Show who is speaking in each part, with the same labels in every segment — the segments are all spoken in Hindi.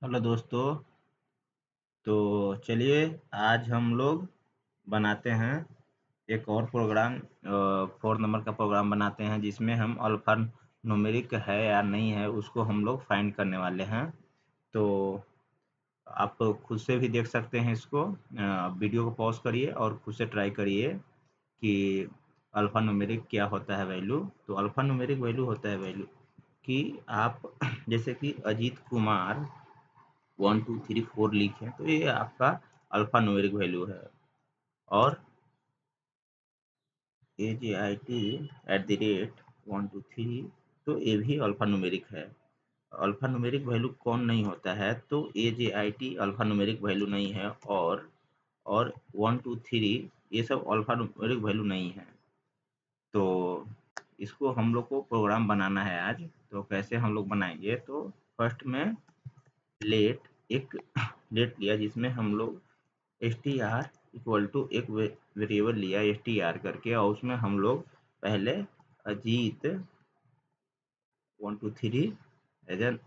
Speaker 1: हेलो दोस्तों। तो चलिए आज हम लोग बनाते हैं एक और प्रोग्राम। 4 नंबर का प्रोग्राम बनाते हैं जिसमें हम अल्फा न्यूमेरिक है या नहीं है उसको हम लोग फाइंड करने वाले हैं। तो आप खुद से भी देख सकते हैं इसको। वीडियो को पॉज करिए और खुद से ट्राई करिए कि अल्फा न्यूमेरिक क्या होता है वैल्यू। तो अल्फा न्यूमेरिक वैल्यू होता है वैल्यू कि आप जैसे कि अजीत कुमार 1 2 3 4 लिखें तो ये आपका अल्फा न्यूमेरिक वैल्यू है। और AGIT @1 2 3 तो ये भी अल्फा न्यूमेरिक है। अल्फा न्यूमेरिक वैल्यू कौन नहीं होता है तो AGIT अल्फा न्यूमेरिक वैल्यू नहीं है। और 1 2 3 ये सब अल्फा न्यूमेरिक वैल्यू नहीं है। तो इसको हम लोग को प्रोग्राम बनाना है आज। तो कैसे हम लोग बनाएंगे तो फर्स्ट में लेट एक लेट लिया जिसमें हम लोग str इक्वल टू एक वेरिएबल लिया str करके और उसमें हम लोग पहले अजीत 1 2 3 as an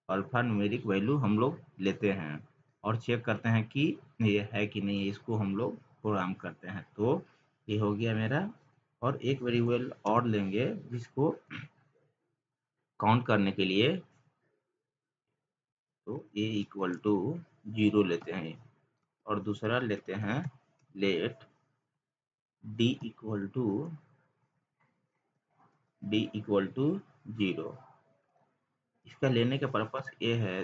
Speaker 1: alphanumeric value हम लोग लेते हैं और चेक करते हैं कि ये है कि नहीं। इसको हम लोग प्रोग्राम करते हैं। तो ये हो गया मेरा। और एक वेरिएबल और लेंगे जिसको काउंट करने के लिए। तो a इक्वल टू 0 लेते हैं और दूसरा लेते हैं लेट d इक्वल टू 0। इसका लेने का पर्पस ये है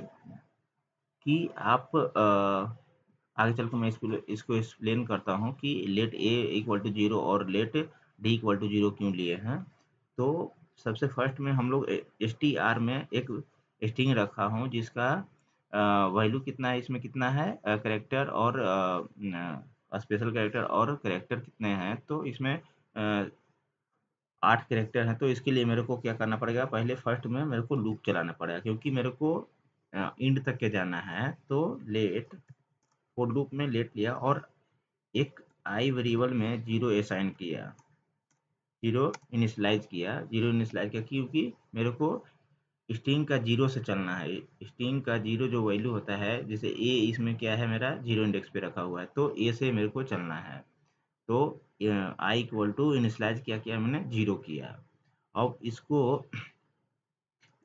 Speaker 1: कि आप आगे चल के मैं इसको एक्सप्लेन करता हूँ कि लेट a इक्वल टू 0 और लेट d इक्वल टू 0 क्यों लिए हैं। तो सबसे फर्स्ट में हम लोग str में एक स्ट्रिंग रखा हूँ जिसका वैल्यू कितना है, इसमें कितना है करेक्टर और स्पेशल करेक्टर और करेक्टर कितने हैं। तो इसमें 8 कैरेक्टर हैं। तो इसके लिए मेरे को क्या करना पड़ेगा, पहले फर्स्ट में मेरे को लूप चलाना पड़ेगा क्योंकि मेरे को इंड तक के जाना है। तो लेट फॉर लूप में लेट लिया और एक आई वेरिएबल में 0 असाइन किया, 0 इनिशियलाइज किया क्योंकि मेरे को स्ट्रिंग का 0 से चलना है। स्ट्रिंग का 0 जो वैल्यू होता है, जैसे ए इसमें क्या है मेरा 0 इंडेक्स पे रखा हुआ है तो ए से मेरे को चलना है। तो आई इक्वल टू इनिशियलाइज क्या किया मैंने 0 किया। अब इसको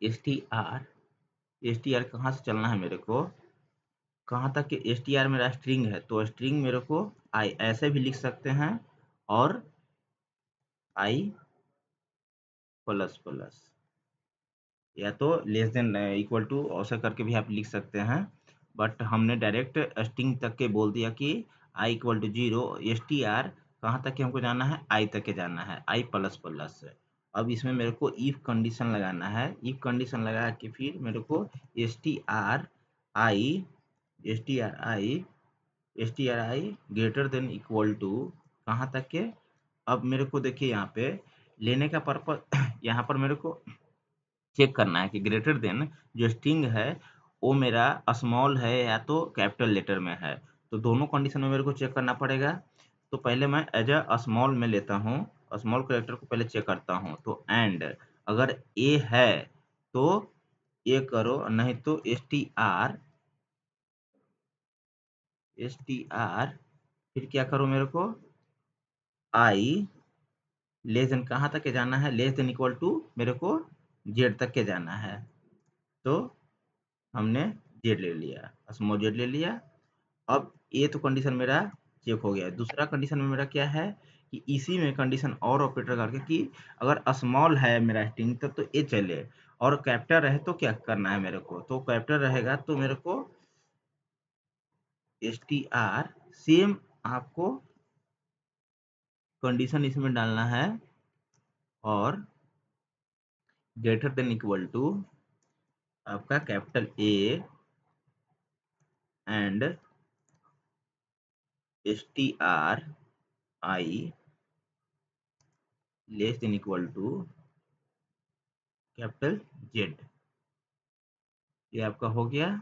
Speaker 1: एस टी आर कहाँ से चलना है मेरे को, कहाँ तक कि एस टी आर मेरा स्ट्रिंग है तो स्ट्रिंग मेरे को आई ऐसे भी लिख सकते हैं और आई प्लस प्लस या तो लेस देन इक्वल टू ऐसा करके भी आप लिख सकते हैं। बट हमने डायरेक्ट स्ट्रिंग तक के बोल दिया कि I equal to 0 s T r कहाँ तक के हमको जाना है, आई तक के जाना है, आई प्लस प्लस। अब इसमें मेरे को इफ कंडीशन लगाना है। इफ कंडीशन लगा के फिर मेरे को S T R I S T R I S T R I greater than equal to कहाँ तक के। अब मेरे को देखिए यहाँ पे लेने का पर्पज यहाँ पर मेरे को चेक करना है कि ग्रेटर देन जो स्ट्रिंग है वो मेरा स्मॉल है या तो कैपिटल लेटर में है। तो दोनों कंडीशन में मेरे को चेक करना पड़ेगा। तो पहले मैं एज अ स्मॉल में लेता हूँ, स्मॉल कैरेक्टर को पहले चेक करता हूँ। तो एंड अगर ए है तो ये करो, नहीं तो एस टी आर फिर क्या करो मेरे को आई लेस देन कहाँ तक के जाना है, लेस देन इक्वल टू मेरे को जेड तक के जाना है। तो हमने जेड ले लिया, स्मॉल जेड ले लिया। अब ये तो कंडीशन मेरा चेक हो गया। दूसरा कंडीशन में मेरा क्या है कि इसी में कंडीशन और ऑपरेटर करके कि अगर स्मॉल है मेरा स्ट्रिंग तब तो ये चले और कैपिटल रहे तो क्या करना है मेरे को। तो कैपिटल रहेगा तो मेरे को एस टी आर सेम आपको कंडीशन इसमें डालना है और ग्रेटर देन इक्वल टू आपका capital A and S T R I less than equal to capital Z. ये आपका हो गया।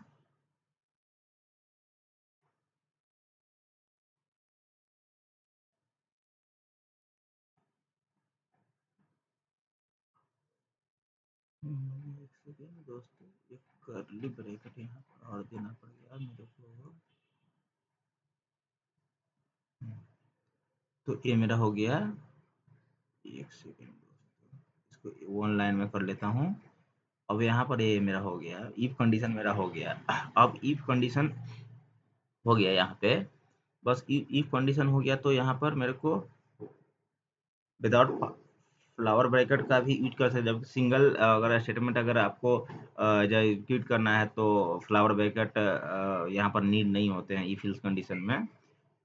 Speaker 1: सेकेंड दोस्तों, एक कर्ली ब्रैकेट यहाँ पर और देना पड़ेगा मेरे को। तो ये मेरा हो गया। एक सेकेंड दोस्तों, इसको वन लाइन में कर लेता हूँ। अब यहाँ पर ये मेरा हो गया, इफ कंडीशन मेरा हो गया। अब इफ कंडीशन हो गया यहाँ पे, बस इफ कंडीशन हो गया तो यहाँ पर मेरे को विदाउट फ्लावर ब्रैकेट का भी यूज कर सकते। जब सिंगल अगर स्टेटमेंट अगर आपको जो एग्जीक्यूट करना है तो फ्लावर ब्रैकेट यहाँ पर नीड नहीं होते हैं इफ एल्स कंडीशन में।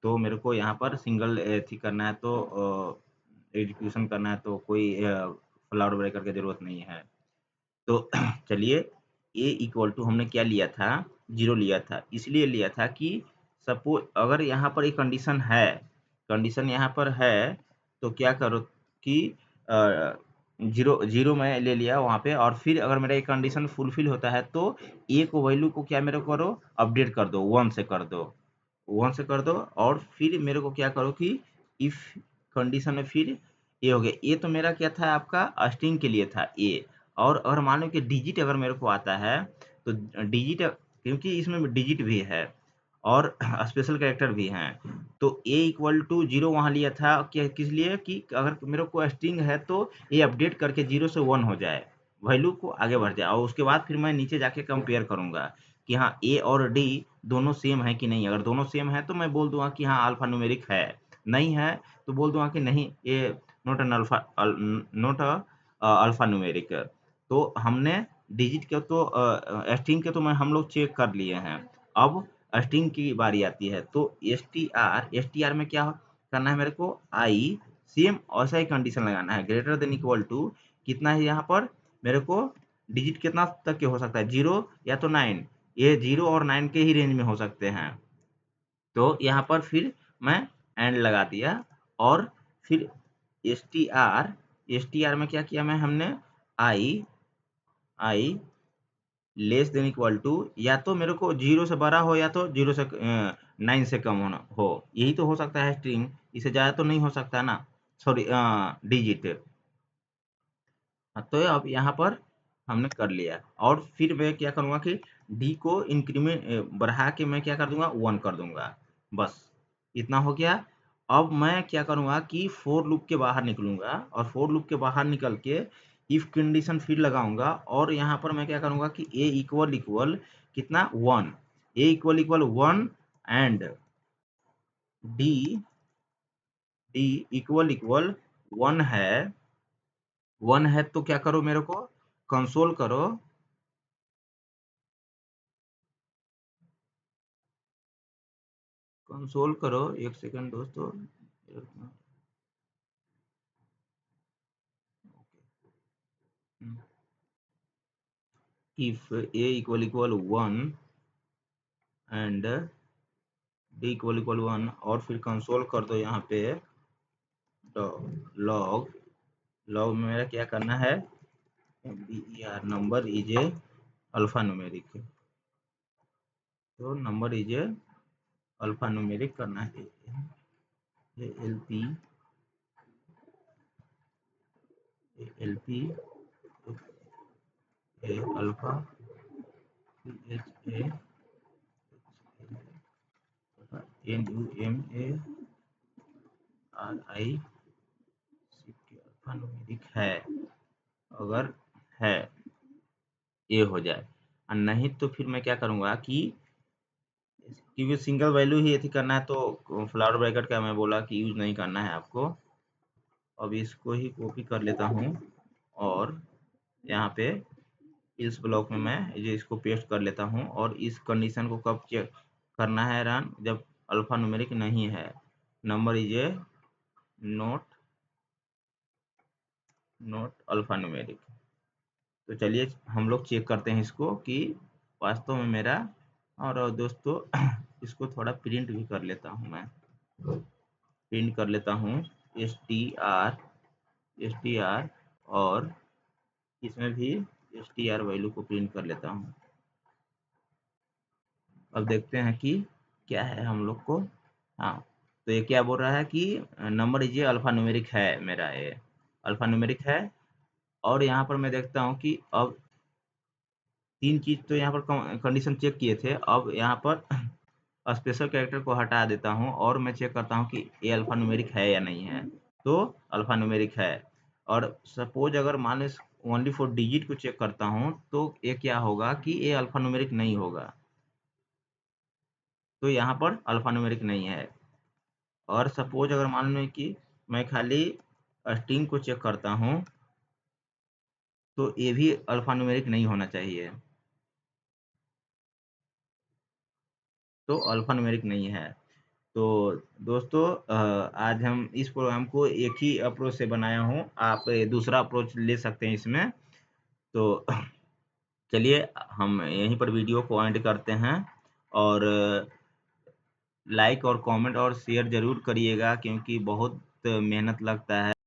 Speaker 1: तो मेरे को यहाँ पर सिंगल थी करना है तो एग्जीक्यूशन करना है तो कोई फ्लावर ब्रैकेट की जरूरत नहीं है। तो चलिए, ए इक्वल टू हमने क्या लिया था, 0 लिया था। इसलिए लिया था कि सपोज अगर यहाँ पर एक कंडीशन है, कंडीशन यहाँ पर है, तो क्या करो कि जीरो जीरो मैं ले लिया वहाँ पे, और फिर अगर मेरा एक कंडीशन फुलफिल होता है तो ए को वैल्यू को क्या मेरे को करो, अपडेट कर दो, 1 से कर दो, 1 से कर दो। और फिर मेरे को क्या करो कि इफ कंडीशन में फिर ये हो गया। ये तो मेरा क्या था, आपका स्ट्रिंग के लिए था ए। और अगर मान लो कि डिजिट अगर मेरे को आता है तो डिजिट, क्योंकि इसमें डिजिट भी है और स्पेशल कैरेक्टर भी हैं, तो ए इक्वल टू 0 वहाँ लिया था क्या, किस लिए कि अगर मेरे को स्ट्रिंग है तो ये अपडेट करके 0 से 1 हो जाए, वैल्यू को आगे बढ़ जाए। और उसके बाद फिर मैं नीचे जाके कंपेयर करूंगा कि हाँ ए और डी दोनों सेम है कि नहीं। अगर दोनों सेम है तो मैं बोल दूंगा कि हाँ अल्फा न्यूमेरिक है, नहीं है तो बोल दूंगा कि नहीं, ये not an alpha, not alpha numeric. तो हमने डिजिट के तो स्ट्रिंग के तो मैं हम लोग चेक कर लिए हैं। अब स्ट्रिंग की बारी आती है तो एस टी आर में क्या करना है मेरे को, आई सेम ऐसा ही कंडीशन लगाना है, ग्रेटर देन इक्वल टू कितना है यहाँ पर मेरे को, डिजिट कितना तक के हो सकता है, 0 या तो 9, ये 0 और 9 के ही रेंज में हो सकते हैं। तो यहाँ पर फिर मैं एंड लगा दिया। और फिर एस टी आर में क्या किया मैं, हमने आई आई लेस देन इक्वल टू, या तो मेरे को 0 से बड़ा हो या तो 0 से 9 से कम होना हो, यही तो हो सकता है स्ट्रिंग, इससे ज़्यादा तो नहीं हो सकता ना, सॉरी डिजिट। हाँ, तो अब यहाँ पर हमने कर लिया। और फिर मैं क्या करूँगा कि डी को इंक्रीमेंट बढ़ा के मैं क्या कर दूंगा, 1 कर दूंगा, बस इतना हो गया। अब मैं क्या करूँगा कि फोर लूप के बाहर निकलूंगा, और फोर लूप के बाहर निकल के इफ कंडीशन फिर लगाऊंगा। और यहाँ पर मैं क्या करूँगा कि ए इक्वल इक्वल कितना, 1, a equal equal 1 and d d equal equal 1 है, 1 है तो क्या करो मेरे को कंसोल करो, कंसोल करो, एक सेकंड दोस्तों। If A equal equal 1 and D equal equal 1, और फिर कंसोल कर दो यहाँ पे, लॉग लॉग में मेरा क्या करना है, number is a alphanumeric, तो number is a alphanumeric करना है, L P L P A alpha H A N U M A R I C K alpha numeric है, अगर है ये हो जाए। और नहीं तो फिर मैं क्या करूँगा कि क्योंकि सिंगल वैल्यू ही एथी करना है तो फ्लावर ब्रैकेट का मैं बोला कि यूज नहीं करना है आपको। अब इसको ही कॉपी कर लेता हूँ और यहाँ पे इस ब्लॉक में मैं ये इसको पेस्ट कर लेता हूँ। और इस कंडीशन को कब चेक करना है, रन जब अल्फा न्यूमेरिक नहीं है, number is A note note alpha numeric. तो चलिए हम लोग चेक करते हैं इसको कि वास्तव में मेरा। और दोस्तों इसको थोड़ा प्रिंट भी कर लेता हूँ मैं, प्रिंट कर लेता हूँ एस टी आर, और इसमें भी एस टी आर वैल्यू को प्रिंट कर लेता हूँ। अब देखते हैं कि क्या है हम लोग को। हाँ, तो ये क्या बोल रहा है कि नंबर इज ये अल्फा न्यूमेरिक है, मेरा ये अल्फा न्यूमेरिक है। और यहाँ पर मैं देखता हूँ कि अब 3 चीज़ तो यहाँ पर कंडीशन चेक किए थे। अब यहाँ पर स्पेशल कैरेक्टर को हटा देता हूँ और मैं चेक करता हूँ कि ये अल्फा न्यूमेरिक है या नहीं है। तो अल्फा न्यूमेरिक है। और सपोज अगर मान लो ओनली फॉर डिजिट को चेक करता हूँ तो ये क्या होगा कि ये अल्फा न्यूमेरिक नहीं होगा। तो यहाँ पर अल्फा न्यूमेरिक नहीं है। और सपोज अगर मान लो कि मैं खाली स्ट्रिंग को चेक करता हूँ तो ये भी अल्फा न्यूमेरिक नहीं होना चाहिए। तो अल्फा न्यूमेरिक नहीं है। तो दोस्तों आज हम इस प्रोग्राम को एक ही अप्रोच से बनाया हूँ। आप दूसरा अप्रोच ले सकते हैं इसमें। तो चलिए हम यहीं पर वीडियो को एंड करते हैं। और लाइक और कमेंट और शेयर ज़रूर करिएगा क्योंकि बहुत मेहनत लगता है।